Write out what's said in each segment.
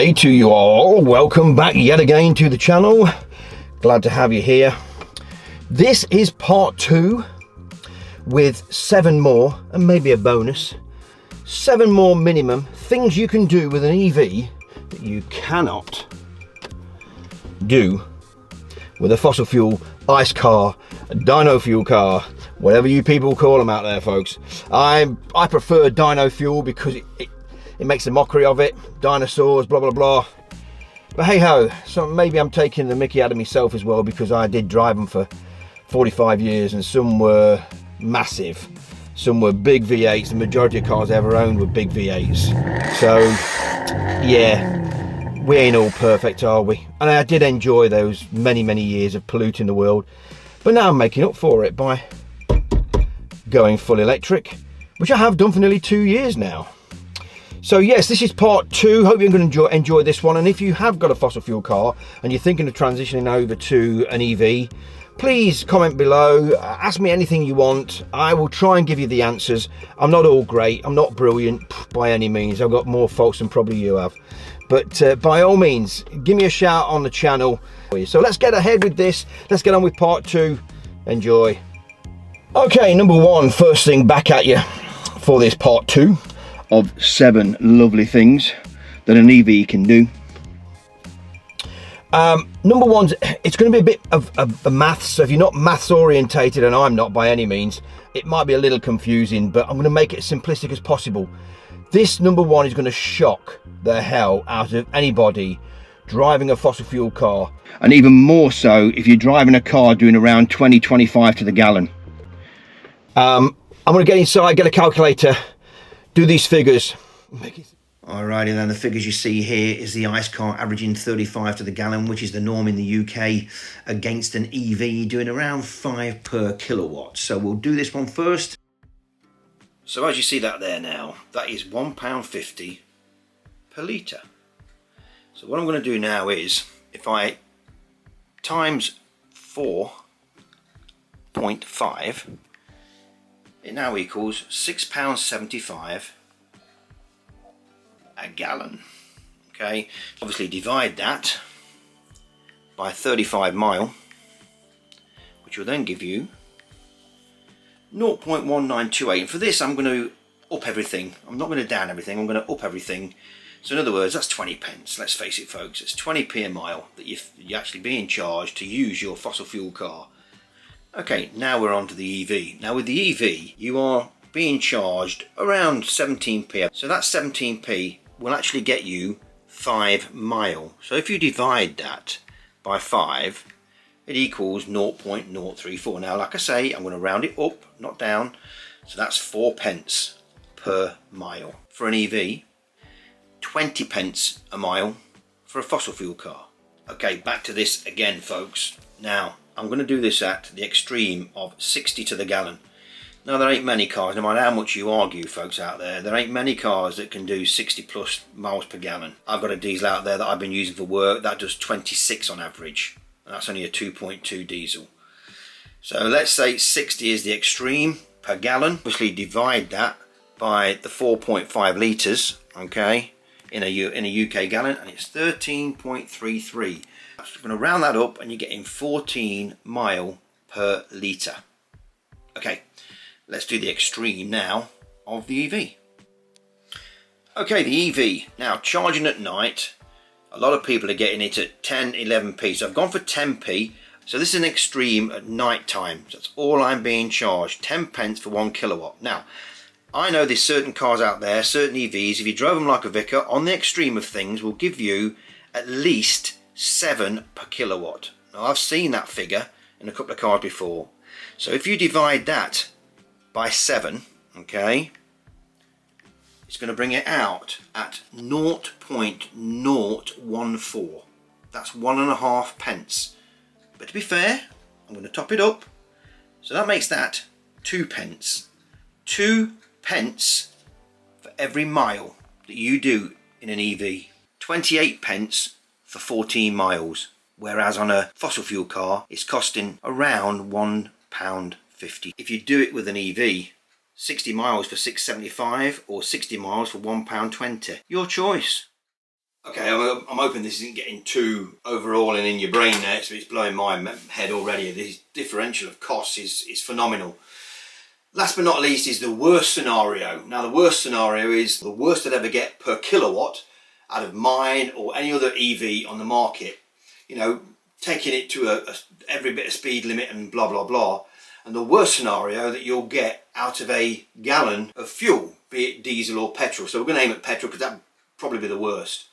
day to you all. Welcome back yet again to the channel. Glad to have you here. This is part 2 with 7 more and maybe a bonus. 7 more minimum things you can do with an EV that you cannot do with a fossil fuel ice car, a dyno fuel car, whatever you people call them out there, folks. I prefer dyno fuel because it makes a mockery of it, dinosaurs, blah blah blah. But hey ho, so maybe I'm taking the mickey out of myself as well, because I did drive them for 45 years and some were massive, some were big V8s. The majority of cars I ever owned were big V8s. So yeah, we ain't all perfect, are we? And I did enjoy those many years of polluting the world, but now I'm making up for it by going full electric, which I have done for nearly 2 years now. So yes, this is part 2. Hope you're going to enjoy this one. And if you have got a fossil fuel car and you're thinking of transitioning over to an EV, please comment below, ask me anything you want. I will try and give you the answers. I'm not all great, I'm not brilliant by any means. I've got more faults than probably you have. But by all means, give me a shout on the channel. So let's get ahead with this. Let's get on with part 2. Enjoy. Okay, number 1, first thing back at you for this part 2 of 7 lovely things that an EV can do. Number 1, it's going to be a bit of maths, so if you're not maths orientated, and I'm not by any means, it might be a little confusing, but I'm going to make it as simplistic as possible. This number 1 is going to shock the hell out of anybody driving a fossil fuel car, and even more so if you're driving a car doing around 20-25 to the gallon. I'm going to get inside, get a calculator, do these figures. Alrighty then, the figures you see here is the ICE car averaging 35 to the gallon, which is the norm in the UK, against an EV doing around 5 per kilowatt. So we'll do this one first. So as you see that there now, that is £1.50 per litre. So what I'm going to do now is, if I times 4.5, it now equals £6.75 a gallon. Okay, obviously divide that by 35 mile, which will then give you 0.1928. And for this I'm going to up everything. I'm not going to down everything, I'm going to up everything. So in other words, that's 20 pence. Let's face it, folks, it's 20p a mile that you're actually being charged to use your fossil fuel car. Okay, now we're on to the EV. Now with the EV, you are being charged around 17p. So that 17p will actually get you 5 mile. So if you divide that by 5, it equals 0.034. Now, like I say, I'm going to round it up, not down. So that's 4 pence per mile for an EV, 20 pence a mile for a fossil fuel car. Okay, back to this again, folks. Now, I'm going to do this at the extreme of 60 to the gallon. Now, there ain't many cars, no matter how much you argue, folks out there ain't many cars that can do 60 plus miles per gallon. I've got a diesel out there that I've been using for work that does 26 on average, and that's only a 2.2 diesel. So let's say 60 is the extreme per gallon. Obviously divide that by the 4.5 litres, okay, in a UK gallon, and it's 13.33. I'm going to round that up and you're getting 14 mile per litre. Okay, let's do the extreme now of the EV. Okay, the EV. Now, charging at night, a lot of people are getting it at 10, 11p. So I've gone for 10p. So this is an extreme at night time. So that's all I'm being charged, 10 pence for 1 kilowatt. Now, I know there's certain cars out there, certain EVs, if you drove them like a vicar, on the extreme of things, will give you at least 7 per kilowatt. Now, I've seen that figure in a couple of cars before. So if you divide that by 7, okay, it's going to bring it out at 0.014. That's 1.5 pence. But to be fair, I'm going to top it up. So that makes that 2 pence. 2 pence for every mile that you do in an EV. 28 pence for 14 miles. Whereas on a fossil fuel car, it's costing around £1.50. If you do it with an EV, 60 miles for £6.75 or 60 miles for £1.20. Your choice. Okay, I'm hoping this isn't getting too overhauling in your brain there, so it's blowing my head already. This differential of costs is phenomenal. Last but not least is the worst scenario. Now the worst scenario is the worst I'd ever get per kilowatt out of mine or any other EV on the market. You know, taking it to every bit of speed limit and blah blah blah. And the worst scenario that you'll get out of a gallon of fuel, be it diesel or petrol. So we're going to aim at petrol because that'd probably be the worst.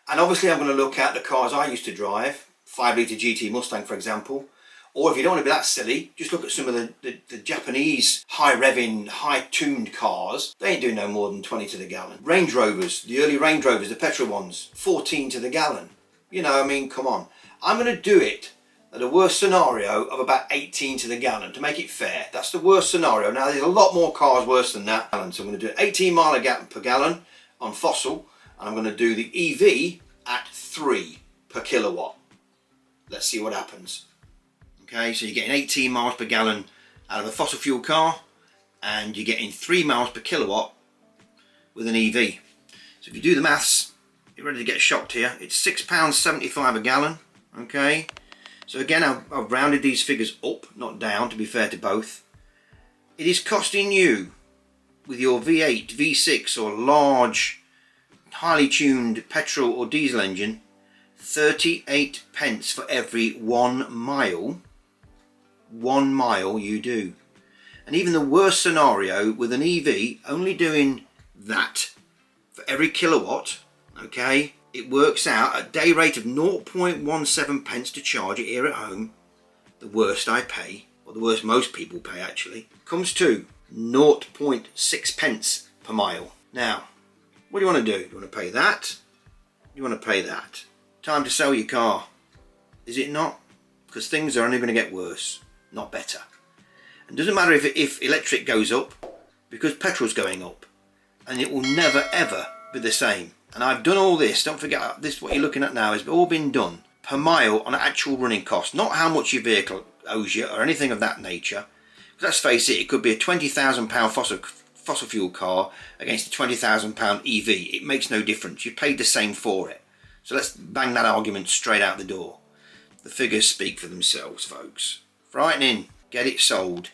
And obviously I'm going to look at the cars I used to drive, 5 litre GT Mustang for example, or if you don't want to be that silly, just look at some of the Japanese high revving, high tuned cars. They ain't doing no more than 20 to the gallon. Range Rovers, the early Range Rovers, the petrol ones, 14 to the gallon. You know, I mean, come on. I'm going to do it at a worst scenario of about 18 to the gallon to make it fair. That's the worst scenario. Now there's a lot more cars worse than that. So I'm going to do 18 mile per gallon on fossil. And I'm going to do the EV at 3 per kilowatt. Let's see what happens. Okay, so you're getting 18 miles per gallon out of a fossil fuel car, and you're getting 3 miles per kilowatt with an EV. So if you do the maths, you're ready to get shocked here. It's £6.75 a gallon. Okay, so again, I've rounded these figures up, not down, to be fair to both. It is costing you, with your V8, V6 or large highly tuned petrol or diesel engine, 38 pence for every 1 mile. 1 mile you do. And even the worst scenario with an EV only doing that for every kilowatt, okay, it works out at a day rate of 0.17 pence to charge it here at home. The worst I pay, or the worst most people pay actually, comes to 0.6 pence per mile. Now, what do you want to do? Do you want to pay that? Do you want to pay that? Time to sell your car. Is it not? Because things are only going to get worse, not better. And it doesn't matter if electric goes up, because petrol's going up. And it will never ever be the same. And I've done all this, don't forget, this what you're looking at now has all been done per mile on actual running cost, not how much your vehicle owes you or anything of that nature. Because let's face it, it could be a £20,000 fossil fuel car against a £20,000 EV. It makes no difference. You paid the same for it. So let's bang that argument straight out the door. The figures speak for themselves, folks. Frightening. Get it sold.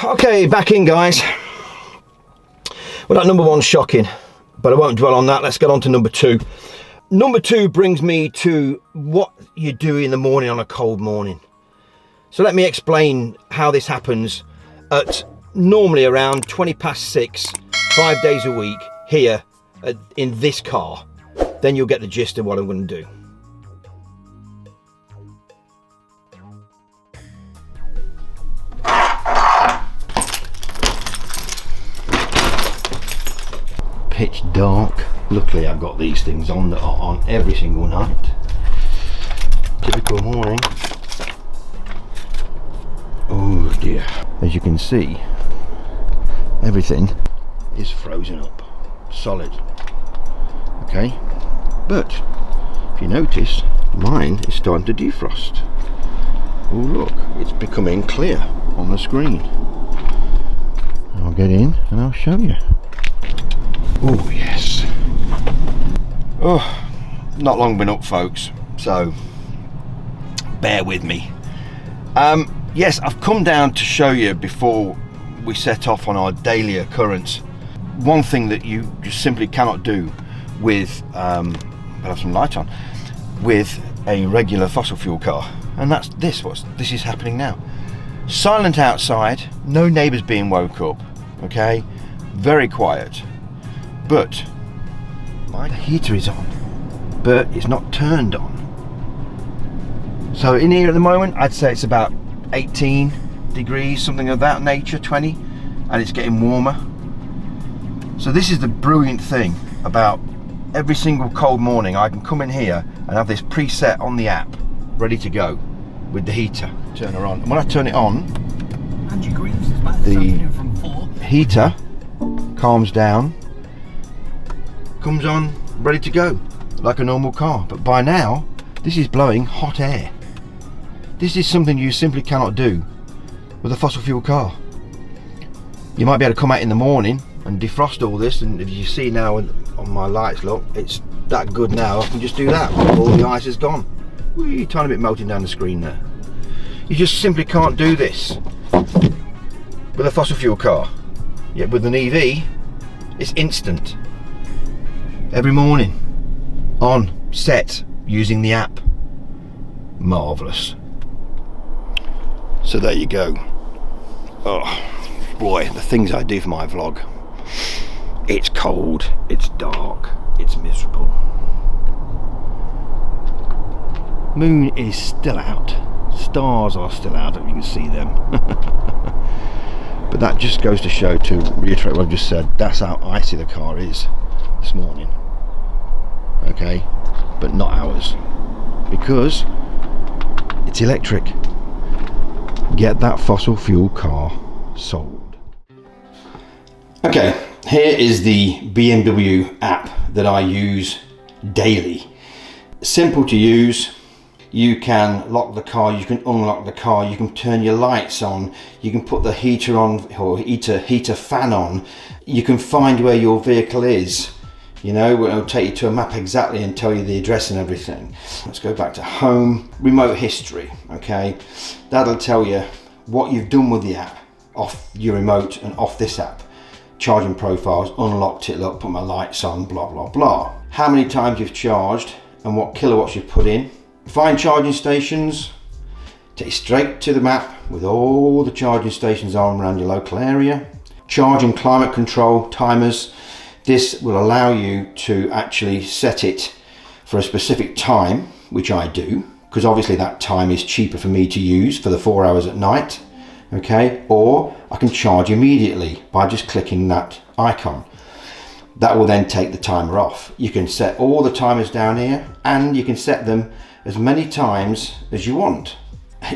Okay, back in, guys. Well, that number one's shocking, but I won't dwell on that. Let's get on to number two. Number two brings me to what you do in the morning on a cold morning. So let me explain how this happens at normally around 6:20, 5 days a week here in this car. Then you'll get the gist of what I'm going to do. Pitch dark. Luckily I've got these things on that are on every single night. Typical morning. Oh dear. As you can see, everything is frozen up, solid. Okay, but if you notice, mine is starting to defrost. Oh look, it's becoming clear on the screen. I'll get in and I'll show you. Oh yes. Oh, not long been up, folks, so bear with me. Yes, I've come down to show you before we set off on our daily occurrence. One thing that you just simply cannot do with, I'll have some light on, with a regular fossil fuel car, and that's this. This is happening now. Silent outside, no neighbours being woke up. Okay, very quiet. But my heater is on, but it's not turned on. So in here at the moment, I'd say it's about 18 degrees, something of that nature, 20, and it's getting warmer. So this is the brilliant thing about every single cold morning. I can come in here and have this preset on the app, ready to go with the heater. Turn her on, and when I turn it on, the heater calms down, comes on, ready to go, like a normal car. But by now, this is blowing hot air. This is something you simply cannot do with a fossil fuel car. You might be able to come out in the morning and defrost all this, and if you see now on my lights, look, it's that good now, I can just do that. All the ice is gone. Wee, tiny bit melting down the screen there. You just simply can't do this with a fossil fuel car. Yet with an EV, it's instant. Every morning, on, set, using the app. Marvellous. So there you go. Oh boy, the things I do for my vlog. It's cold, it's dark, it's miserable. Moon is still out. Stars are still out, if you can see them. But that just goes to show, to reiterate what I've just said, that's how icy the car is this morning. Okay, but not ours, because it's electric. Get that fossil fuel car sold. Okay, here is the BMW app that I use daily. Simple to use. You can lock the car, you can unlock the car, you can turn your lights on, you can put the heater on, or heater fan on. You can find where your vehicle is. You know, it'll take you to a map exactly and tell you the address and everything. Let's go back to home. Remote history, okay? That'll tell you what you've done with the app off your remote and off this app. Charging profiles, unlocked it, look, put my lights on, blah, blah, blah. How many times you've charged and what kilowatts you've put in. Find charging stations, take you straight to the map with all the charging stations on around your local area. Charging climate control timers. This will allow you to actually set it for a specific time, which I do, because obviously that time is cheaper for me to use for the 4 hours at night, okay? Or I can charge immediately by just clicking that icon. That will then take the timer off. You can set all the timers down here, and you can set them as many times as you want.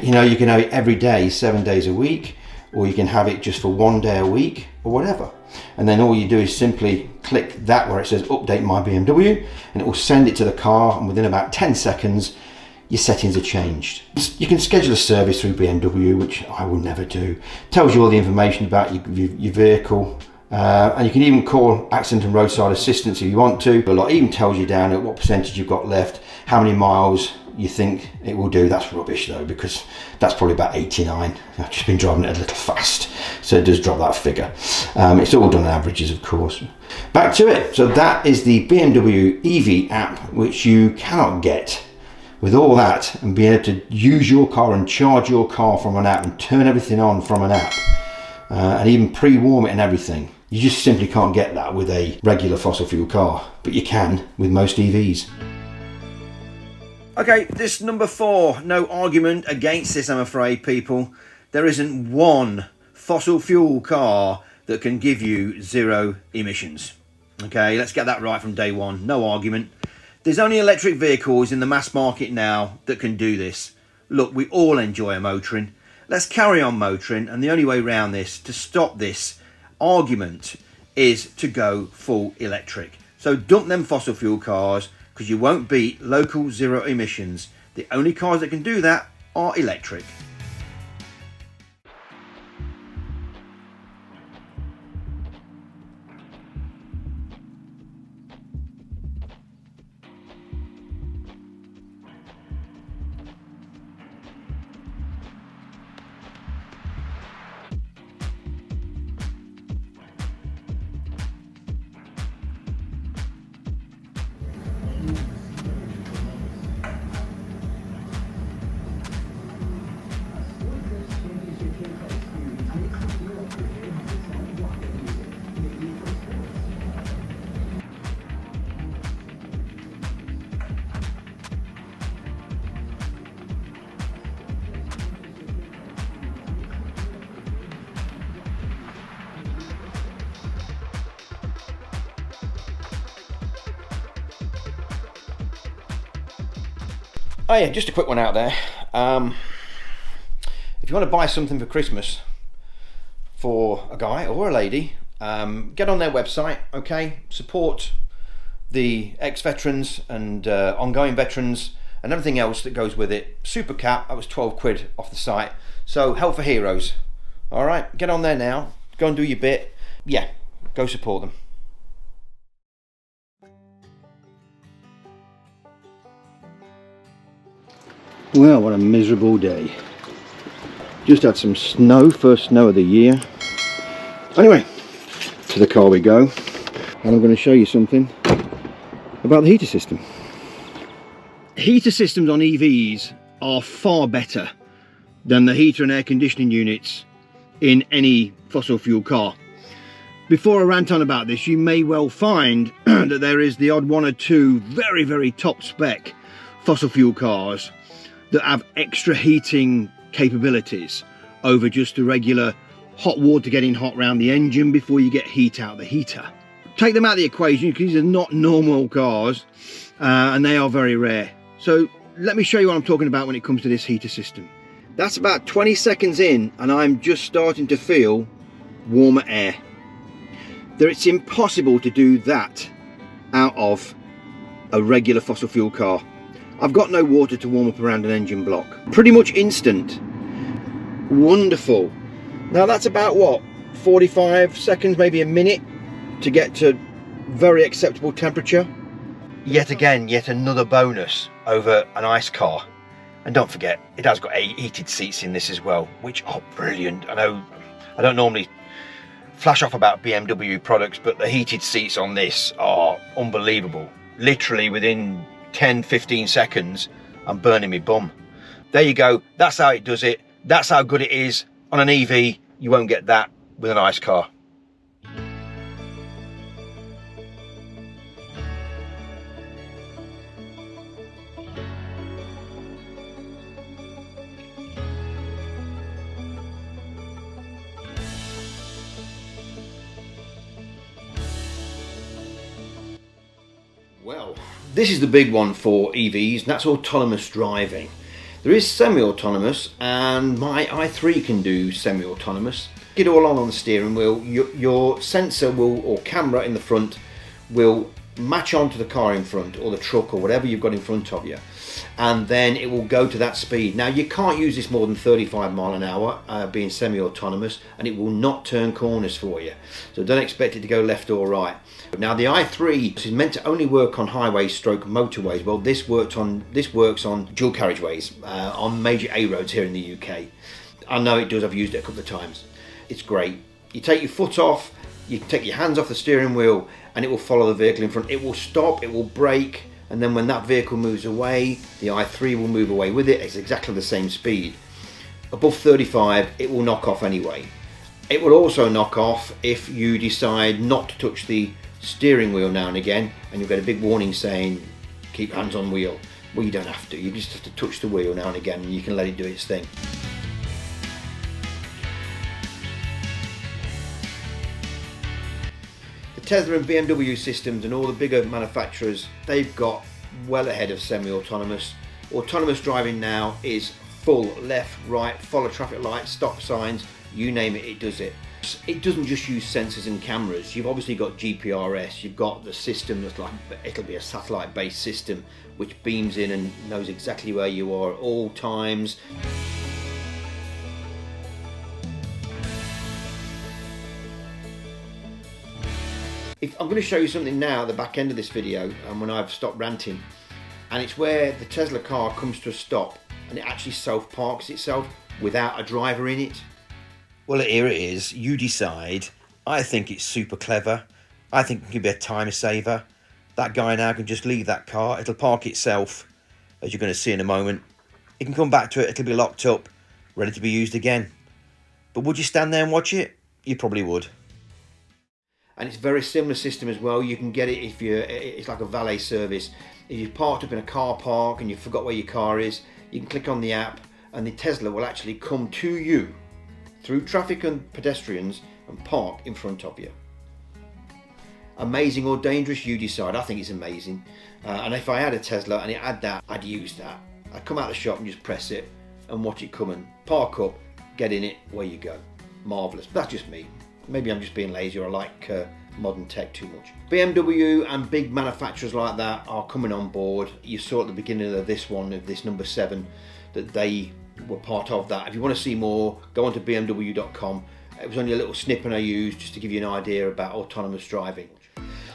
You know, you can have it every day, 7 days a week, or you can have it just for 1 day a week, or whatever. And then all you do is simply click that where it says update my BMW, and it will send it to the car, and within about 10 seconds your settings are changed. You can schedule a service through BMW, which I will never do. Tells you all the information about your vehicle, and you can even call accident and roadside assistance if you want to. But it even tells you down at what percentage you've got left, how many miles you think it will do. That's rubbish though, because that's probably about 89. I've just been driving it a little fast, so it does drop that figure. It's all done on averages, of course. Back to it. So that is the BMW EV app, which you cannot get with all that and be able to use your car and charge your car from an app and turn everything on from an app, and even pre-warm it and everything. You just simply can't get that with a regular fossil fuel car, but you can with most EVs. Okay, this number 4, no argument against this, I'm afraid, people. There isn't one fossil fuel car that can give you 0 emissions. Okay, let's get that right from day one, no argument. There's only electric vehicles in the mass market now that can do this. Look, we all enjoy motoring. Let's carry on motoring, and the only way around this, to stop this argument, is to go full electric. So dump them fossil fuel cars, because you won't beat local 0 emissions. The only cars that can do that are electric. Oh yeah, just a quick one out there. If you want to buy something for Christmas for a guy or a lady, get on their website, okay? Support the ex-veterans and ongoing veterans and everything else that goes with it. Super cap, that was 12 quid off the site. So Help for Heroes. All right, get on there now. Go and do your bit. Yeah, go support them. Well, what a miserable day. Just had some snow, first snow of the year. Anyway, to the car we go, and I'm going to show you something about the heater system. Heater systems on EVs are far better than the heater and air conditioning units in any fossil fuel car. Before I rant on about this, you may well find that there is the odd one or two very, very top spec fossil fuel cars that have extra heating capabilities over just the regular hot water getting hot around the engine before you get heat out the heater. Take them out of the equation because these are not normal cars and they are very rare. So let me show you what I'm talking about when it comes to this heater system. That's about 20 seconds in and I'm just starting to feel warmer air. It's impossible to do that out of a regular fossil fuel car. I've got no water to warm up around an engine block. Pretty much instant. Wonderful. Now that's about what, 45 seconds, maybe a minute to get to very acceptable temperature. Yet again, yet another bonus over an ICE car. And don't forget, it has got heated seats in this as well, which are brilliant. I know I don't normally flash off about BMW products, but the heated seats on this are unbelievable. Literally within 10-15 seconds I'm burning my bum. There you go, that's how it does it, that's how good it is. On an EV you won't get that with an ICE car. Well, this is the big one for EVs, and that's autonomous driving. There is semi-autonomous, and my i3 can do semi-autonomous. Get all on the steering wheel, your sensor will, or camera in the front, will match onto the car in front, or the truck, or whatever you've got in front of you, and then it will go to that speed. Now you can't use this more than 35 mile an hour, being semi-autonomous, and it will not turn corners for you, so don't expect it to go left or right. Now the i3 is meant to only work on highways stroke motorways. Well, this works on dual carriageways, on major A roads here in the UK. I know it does, I've used it a couple of times. It's great. You take your foot off, you take your hands off the steering wheel, and it will follow the vehicle in front. It will stop, it will brake, and then when that vehicle moves away, the i3 will move away with it. It's exactly the same speed. Above 35, it will knock off anyway. It will also knock off if you decide not to touch the steering wheel now and again, and you'll get a big warning saying keep hands on wheel. Well, you don't have to, you just have to touch the wheel now and again, and you can let it do its thing. The Tesla and BMW systems and all the bigger manufacturers, they've got well ahead of semi-autonomous. Autonomous driving now is full left, right, follow traffic lights, stop signs, you name it, it does it. It doesn't just use sensors and cameras. You've obviously got GPRS, you've got the system that's like, it'll be a satellite based system which beams in and knows exactly where you are at all times. I'm going to show you something now at the back end of this video, and when I've stopped ranting, and it's where the Tesla car comes to a stop and it actually self-parks itself without a driver in it. Well, here it is. You decide. I think it's super clever. I think it can be a time saver. That guy now can just leave that car. It'll park itself, as you're going to see in a moment. He can come back to it. It'll be locked up, ready to be used again. But would you stand there and watch it? You probably would. And it's a very similar system as well. You can get it if it's like a valet service. If you've parked up in a car park and you forgot where your car is, you can click on the app and the Tesla will actually come to you through traffic and pedestrians and park in front of you. Amazing or dangerous, you decide. I think it's amazing. And if I had a Tesla and it had that, I'd use that. I'd come out of the shop and just press it and watch it come and park up, get in it, away you go. Marvellous. But that's just me. Maybe I'm just being lazy, or I like modern tech too much. BMW and big manufacturers like that are coming on board. You saw at the beginning of this one, of this number 7, that they were part of that. If you want to see more, go on to bmw.com. It was only a little snippet I used just to give you an idea about autonomous driving.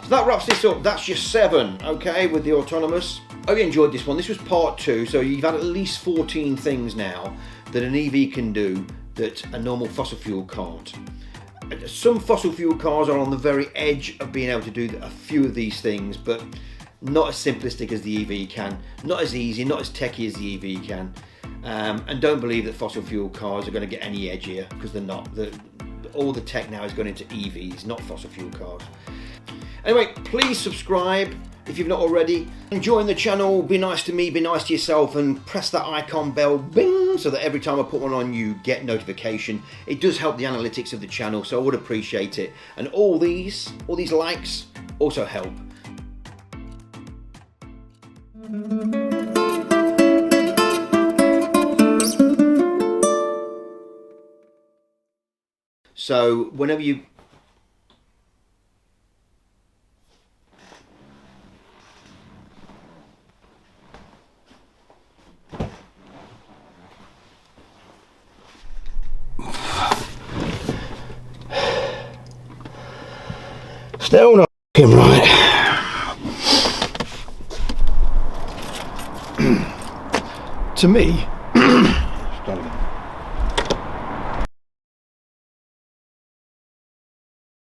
So that wraps this up. That's your 7, okay, with the autonomous. I hope you enjoyed this one. This was part 2, so you've had at least 14 things now that an EV can do that a normal fossil fuel can't. Some fossil fuel cars are on the very edge of being able to do a few of these things, but not as simplistic as the EV can, not as easy, not as techy as the EV can. And don't believe that fossil fuel cars are going to get any edgier, because they're not. All the tech now is going into EVs, not fossil fuel cars. Anyway, please subscribe if you've not already. Join the channel, be nice to me, be nice to yourself, and press that icon bell, bing, so that every time I put one on you get notification. It does help the analytics of the channel, so I would appreciate it. And all these likes also help. So whenever you still not f***ing right. To me,